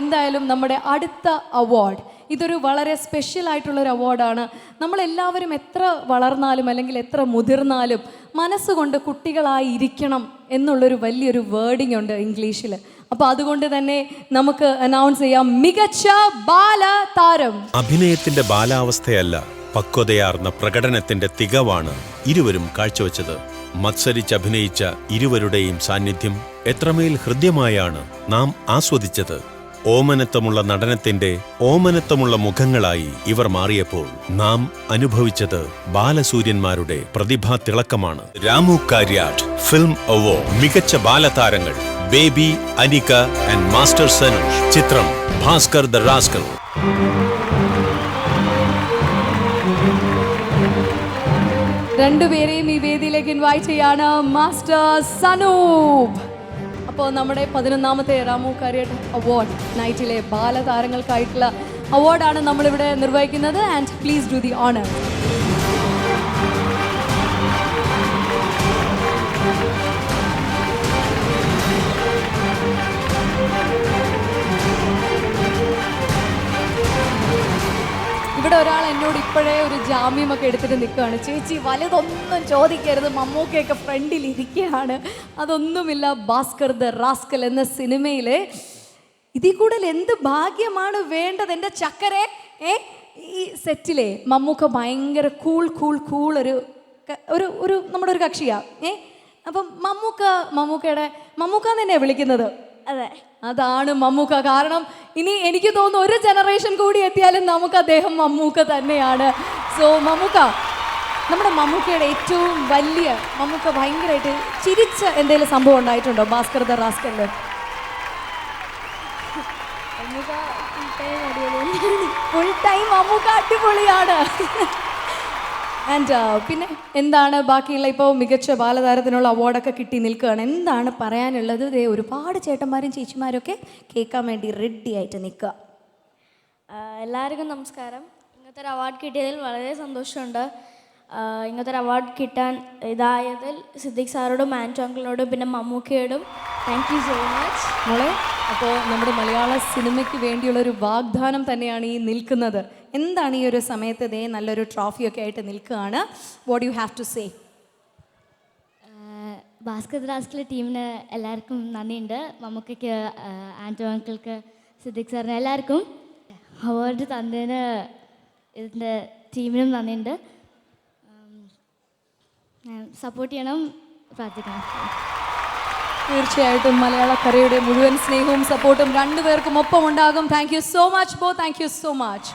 എന്തായാലും നമ്മുടെ അടുത്ത അവാർഡ്, ഇതൊരു വളരെ സ്പെഷ്യൽ ആയിട്ടുള്ളൊരു അവാർഡാണ്. നമ്മളെല്ലാവരും എത്ര വളർന്നാലും അല്ലെങ്കിൽ എത്ര മുതിർന്നാലും മനസ്സുകൊണ്ട് കുട്ടികളായി ഇരിക്കണം എന്നുള്ളൊരു വലിയൊരു വേർഡിംഗ് ഉണ്ട് ഇംഗ്ലീഷിൽ. അപ്പോൾ അതുകൊണ്ട് തന്നെ നമുക്ക് അനൗൺസ് ചെയ്യാം മികച്ച ബാലതാരം. അഭിനയത്തിന്റെ ബാലാവസ്ഥയല്ല, പക്വതയാർന്ന പ്രകടനത്തിന്റെ തികവാണ് ഇരുവരും കാഴ്ചവെച്ചത്. മത്സരിച്ചഭിനയിച്ച ഇരുവരുടെയും സാന്നിധ്യം എത്രമേൽ ഹൃദ്യമായാണ് നാം ആസ്വദിച്ചത്. ഓമനത്വമുള്ള നടനത്തിന്റെ ഓമനത്വമുള്ള മുഖങ്ങളായി ഇവർ മാറിയപ്പോൾ നാം അനുഭവിച്ചത് ബാലസൂര്യന്മാരുടെ പ്രതിഭാ തിളക്കമാണ്. Ramu Kariat film award. മികച്ച ബാലതാരങ്ങൾ baby, Anika and master Sanoosh. ചിത്രം ഭാസ്കർ ദ റാസ്കൽ. രണ്ടുപേരെയും ഈ വേദിയിലേക്ക് ഇൻവൈറ്റ് ചെയ്യാണ് മാസ്റ്റർ സനൂപ്. അപ്പോൾ നമ്മുടെ 11ാമത്തെ രാമു കാര്യാട്ട് അവാർഡ് നൈറ്റിലെ ബാലതാരങ്ങൾക്കായിട്ടുള്ള അവാർഡാണ് നമ്മളിവിടെ നിർവഹിക്കുന്നത്. And please do the honour. ഇവിടെ ഒരാൾ എന്നോട് ഇപ്പോഴേ ഒരു ജാമ്യമൊക്കെ എടുത്തിട്ട് നിൽക്കുകയാണ്. ചേച്ചി വലുതൊന്നും ചോദിക്കരുത്, മമ്മൂക്കയൊക്കെ ഫ്രണ്ടിൽ ഇരിക്കുകയാണ്. അതൊന്നുമില്ല. ഭാസ്കർ ദ റാസ്കൽ എന്ന സിനിമയിലെ ഇതിൽ കൂടുതൽ എന്ത് ഭാഗ്യമാണ് വേണ്ടത് എൻ്റെ ചക്കരെ. ഈ സെറ്റിലെ മമ്മൂക്ക ഭയങ്കര കൂൾ ഒരു നമ്മുടെ ഒരു കക്ഷിയാണ്. അപ്പം മമ്മൂക്ക തന്നെയാണ് വിളിക്കുന്നത്. അതെ, അതാണ് മമ്മൂക്ക. കാരണം ഇനി എനിക്ക് തോന്നുന്നു ഒരു ജനറേഷൻ കൂടി എത്തിയാലും നമുക്ക് അദ്ദേഹം മമ്മൂക്ക തന്നെയാണ്. സോ മമ്മൂക്ക, നമ്മുടെ മമ്മൂക്കയുടെ ഏറ്റവും വലിയ, മമ്മൂക്ക ഭയങ്കരമായിട്ട് ചിരിച്ച എന്തെങ്കിലും സംഭവം ഉണ്ടായിട്ടുണ്ടോ ഭാസ്കർ ദ റാസ്കലില്? ഫുൾ ടൈം മമ്മൂക്ക അടിപൊളിയാണ്. ആൻഡ് പിന്നെ എന്താണ് ബാക്കിയുള്ള, ഇപ്പോൾ മികച്ച ബാലതാരത്തിനുള്ള അവാർഡൊക്കെ കിട്ടി നിൽക്കുകയാണ്, എന്താണ് പറയാനുള്ളത്? ഒരുപാട് ചേട്ടന്മാരും ചേച്ചിമാരൊക്കെ കേൾക്കാൻ വേണ്ടി റെഡി ആയിട്ട് നിൽക്കുക. എല്ലാവർക്കും നമസ്കാരം. ഇങ്ങനത്തെ ഒരു അവാർഡ് കിട്ടിയതിൽ വളരെ സന്തോഷമുണ്ട്. ഇങ്ങനത്തെ ഒരു അവാർഡ് കിട്ടാൻ ഇതായതിൽ സിദ്ദിഖ് സാറോടും ആൻറ്റോ അങ്കിളിനോടും പിന്നെ മമ്മൂക്കയോടും താങ്ക് യു സോ മച്ച്. മോളെ, അപ്പോൾ നമ്മുടെ മലയാള സിനിമയ്ക്ക് വേണ്ടിയുള്ളൊരു വാഗ്ദാനം തന്നെയാണ് ഈ നിൽക്കുന്നത്. എന്താണ് ഈ ഒരു സമയത്ത് നല്ലൊരു ട്രോഫിയൊക്കെ ആയിട്ട് നിൽക്കുകയാണ്. What you have to say? Bhaskar rascal ടീമിന് എല്ലാവർക്കും നന്ദിയുണ്ട്. മമ്മൂക്കയ്ക്ക്, ആൻറ്റോ അങ്കിൾക്ക്, സിദ്ദിഖ് സാറിന് എല്ലാവർക്കും അവാർഡ് തന്നതിന് ഇതിൻ്റെ ടീമിനും നന്ദിയുണ്ട്. സപ്പോർട്ട് ചെയ്യണം, പ്രാർത്ഥിക്കണം. തീർച്ചയായിട്ടും മലയാളക്കരയുടെ മുഴുവൻ സ്നേഹവും സപ്പോർട്ടും രണ്ടുപേർക്കും ഒപ്പം ഉണ്ടാകും. താങ്ക് യു സോ മച്ച് ബോ. Thank you so much.